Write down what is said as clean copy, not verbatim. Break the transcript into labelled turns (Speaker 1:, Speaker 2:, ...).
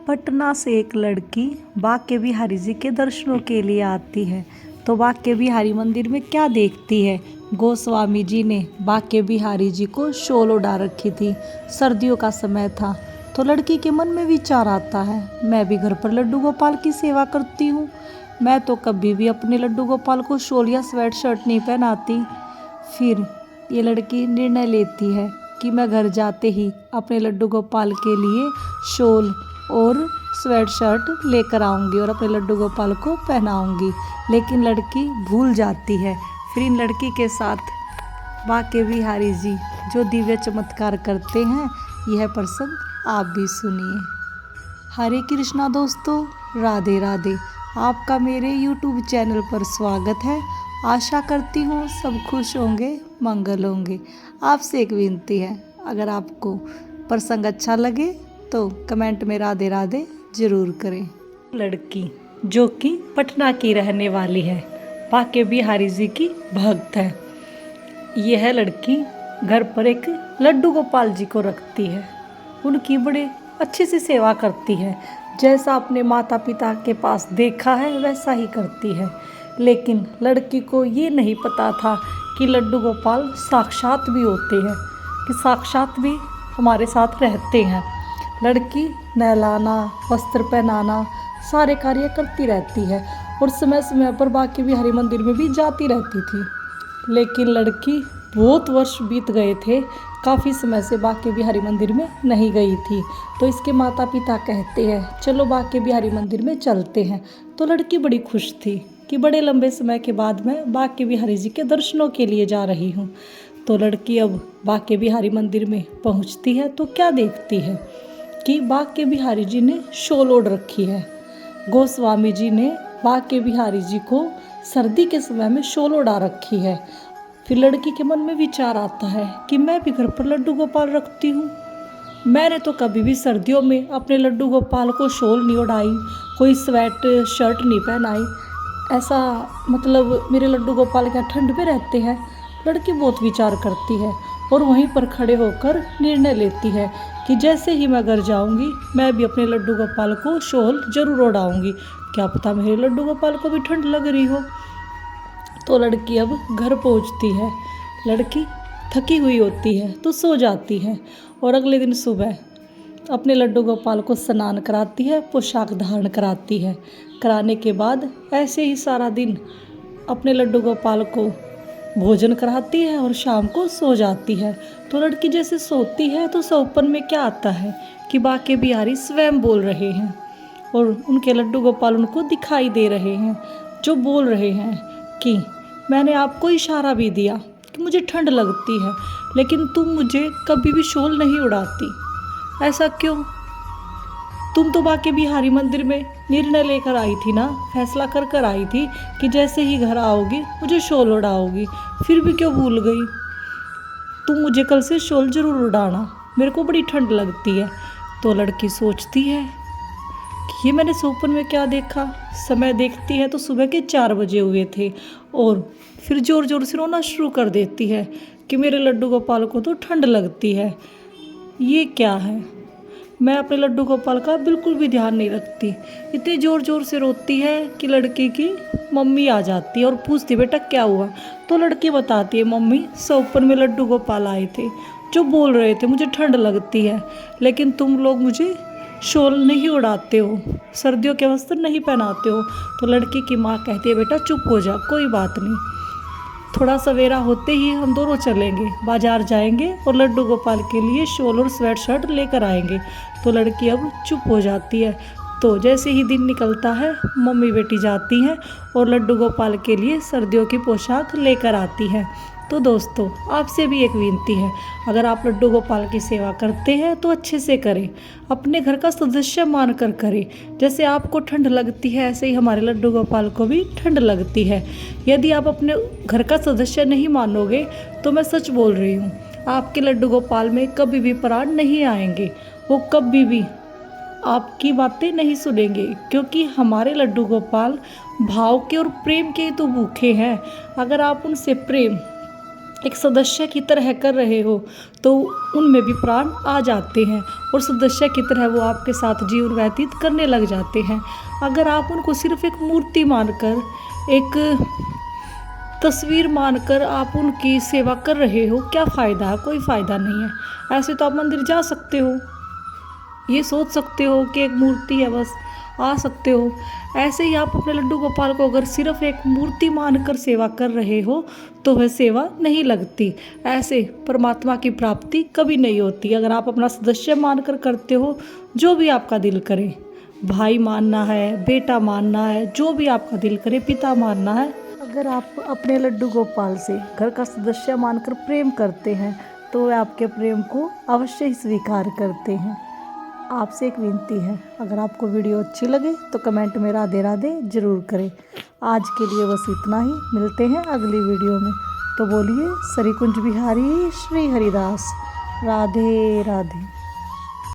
Speaker 1: पटना से एक लड़की बांके बिहारी जी के दर्शनों के लिए आती है। तो बांके बिहारी मंदिर में क्या देखती है, गोस्वामी जी ने बांके बिहारी जी को शॉल ओढ़ा रखी थी। सर्दियों का समय था तो लड़की के मन में विचार आता है, मैं भी घर पर लड्डू गोपाल की सेवा करती हूँ। मैं तो कभी भी अपने लड्डू गोपाल को शॉल या स्वेट शर्ट नहीं पहनाती। फिर ये लड़की निर्णय लेती है कि मैं घर जाते ही अपने लड्डू गोपाल के लिए शॉल और स्वेट शर्ट लेकर आऊँगी और अपने लड्डू गोपाल को पहनाऊँगी। लेकिन लड़की भूल जाती है। फिर इन लड़की के साथ बांके बिहारी जी जो दिव्य चमत्कार करते हैं, यह प्रसंग आप भी सुनिए। हरे कृष्णा दोस्तों, राधे राधे। आपका मेरे YouTube चैनल पर स्वागत है। आशा करती हूँ सब खुश होंगे, मंगल होंगे। आपसे एक विनती है, अगर आपको प्रसंग अच्छा लगे तो कमेंट में राधे राधे जरूर करें। लड़की जो कि पटना की रहने वाली है, बांके बिहारी जी की भक्त है। यह लड़की घर पर एक लड्डू गोपाल जी को रखती है, उनकी बड़े अच्छे से सेवा करती है। जैसा अपने माता पिता के पास देखा है वैसा ही करती है। लेकिन लड़की को ये नहीं पता था कि लड्डू गोपाल साक्षात भी होते हैं, कि साक्षात भी हमारे साथ रहते हैं। लड़की नहलाना, वस्त्र पहनाना, सारे कार्य करती रहती है और समय समय पर बांके बिहारी मंदिर में भी जाती रहती थी। लेकिन लड़की बहुत वर्ष बीत गए थे, काफ़ी समय से बांके बिहारी मंदिर में नहीं गई थी। तो इसके माता पिता कहते हैं चलो बांके बिहारी मंदिर में चलते हैं। तो लड़की बड़ी खुश थी कि बड़े लंबे समय के बाद मैं बांके बिहारी जी के दर्शनों के लिए जा रही हूँ। तो लड़की अब बांके बिहारी मंदिर में पहुँचती है तो क्या देखती है कि बांके बिहारी जी ने शॉल ओढ़ रखी है। गोस्वामी जी ने बांके बिहारी जी को सर्दी के समय में शॉल ओढ़ा रखी है। फिर लड़की के मन में विचार आता है कि मैं भी घर पर लड्डू गोपाल रखती हूँ। मैंने तो कभी भी सर्दियों में अपने लड्डू गोपाल को शॉल नहीं ओढ़ाई, कोई स्वेट शर्ट नहीं पहनाई। ऐसा मतलब मेरे लड्डू गोपाल क्या ठंड में रहते हैं। लड़की बहुत विचार करती है और वहीं पर खड़े होकर निर्णय लेती है कि जैसे ही मैं घर जाऊंगी मैं भी अपने लड्डू गोपाल को शॉल जरूर ओढ़ाऊंगी। क्या पता मेरे लड्डू गोपाल को भी ठंड लग रही हो। तो लड़की अब घर पहुंचती है। लड़की थकी हुई होती है तो सो जाती है और अगले दिन सुबह अपने लड्डू गोपाल को स्नान कराती है, पोशाक धारण कराती है। कराने के बाद ऐसे ही सारा दिन अपने लड्डू गोपाल को भोजन कराती है और शाम को सो जाती है। तो लड़की जैसे सोती है तो सपन में क्या आता है कि बांके बिहारी स्वयं बोल रहे हैं और उनके लड्डू गोपाल उनको दिखाई दे रहे हैं, जो बोल रहे हैं कि मैंने आपको इशारा भी दिया कि मुझे ठंड लगती है, लेकिन तुम मुझे कभी भी शॉल नहीं उड़ाती। ऐसा क्यों? तुम तो बांके बिहारी मंदिर में निर्णय लेकर आई थी ना, फैसला कर कर आई थी कि जैसे ही घर आओगी मुझे शॉल उड़ाओगी। फिर भी क्यों भूल गई? तुम मुझे कल से शॉल जरूर उड़ाना, मेरे को बड़ी ठंड लगती है। तो लड़की सोचती है कि ये मैंने सपन में क्या देखा। समय देखती है तो सुबह के 4 बजे हुए थे और फिर ज़ोर ज़ोर से रोना शुरू कर देती है कि मेरे लड्डू गोपाल को तो ठंड लगती है। ये क्या है? मैं अपने लड्डू गोपाल का बिल्कुल भी ध्यान नहीं रखती। इतने ज़ोर ज़ोर से रोती है कि लड़की की मम्मी आ जाती है और पूछती बेटा क्या हुआ। तो लड़की बताती है मम्मी सपन में लड्डू गोपाल आए थे जो बोल रहे थे मुझे ठंड लगती है, लेकिन तुम लोग मुझे शॉल नहीं उड़ाते हो, सर्दियों के वस्त्र नहीं पहनाते हो। तो लड़की की माँ कहती है बेटा चुप हो जा, कोई बात नहीं, थोड़ा सवेरा होते ही हम दोनों चलेंगे, बाजार जाएंगे और लड्डू गोपाल के लिए शॉल और स्वेट शर्ट लेकर आएंगे। तो लड़की अब चुप हो जाती है। तो जैसे ही दिन निकलता है मम्मी बेटी जाती हैं और लड्डू गोपाल के लिए सर्दियों की पोशाक लेकर आती है। तो दोस्तों आपसे भी एक विनती है, अगर आप लड्डू गोपाल की सेवा करते हैं तो अच्छे से करें, अपने घर का सदस्य मानकर करें। जैसे आपको ठंड लगती है ऐसे ही हमारे लड्डू गोपाल को भी ठंड लगती है। यदि आप अपने घर का सदस्य नहीं मानोगे तो मैं सच बोल रही हूँ, आपके लड्डू गोपाल में कभी भी प्राण नहीं आएंगे। वो कभी भी आपकी बातें नहीं सुनेंगे, क्योंकि हमारे लड्डू गोपाल भाव के और प्रेम के ही तो भूखे हैं। अगर आप उनसे प्रेम एक सदस्य की तरह कर रहे हो तो उनमें भी प्राण आ जाते हैं और सदस्य की तरह वो आपके साथ जीवन व्यतीत करने लग जाते हैं। अगर आप उनको सिर्फ एक मूर्ति मानकर, एक तस्वीर मानकर आप उनकी सेवा कर रहे हो, क्या फ़ायदा है? कोई फ़ायदा नहीं है। ऐसे तो आप मंदिर जा सकते हो, ये सोच सकते हो कि एक मूर्ति है बस, आ सकते हो। ऐसे ही आप अपने लड्डू गोपाल को अगर सिर्फ एक मूर्ति मानकर सेवा कर रहे हो तो वह सेवा नहीं लगती। ऐसे परमात्मा की प्राप्ति कभी नहीं होती। अगर आप अपना सदस्य मानकर करते हो, जो भी आपका दिल करे, भाई मानना है, बेटा मानना है, जो भी आपका दिल करे, पिता मानना है, अगर आप अपने लड्डू गोपाल से घर का सदस्य मानकर प्रेम करते हैं तो वे आपके प्रेम को अवश्य ही स्वीकार करते हैं। आपसे एक विनती है, अगर आपको वीडियो अच्छी लगे तो कमेंट में राधे राधे ज़रूर करें। आज के लिए बस इतना ही, मिलते हैं अगली वीडियो में। तो बोलिए श्री कुंज बिहारी श्री हरिदास, राधे राधे।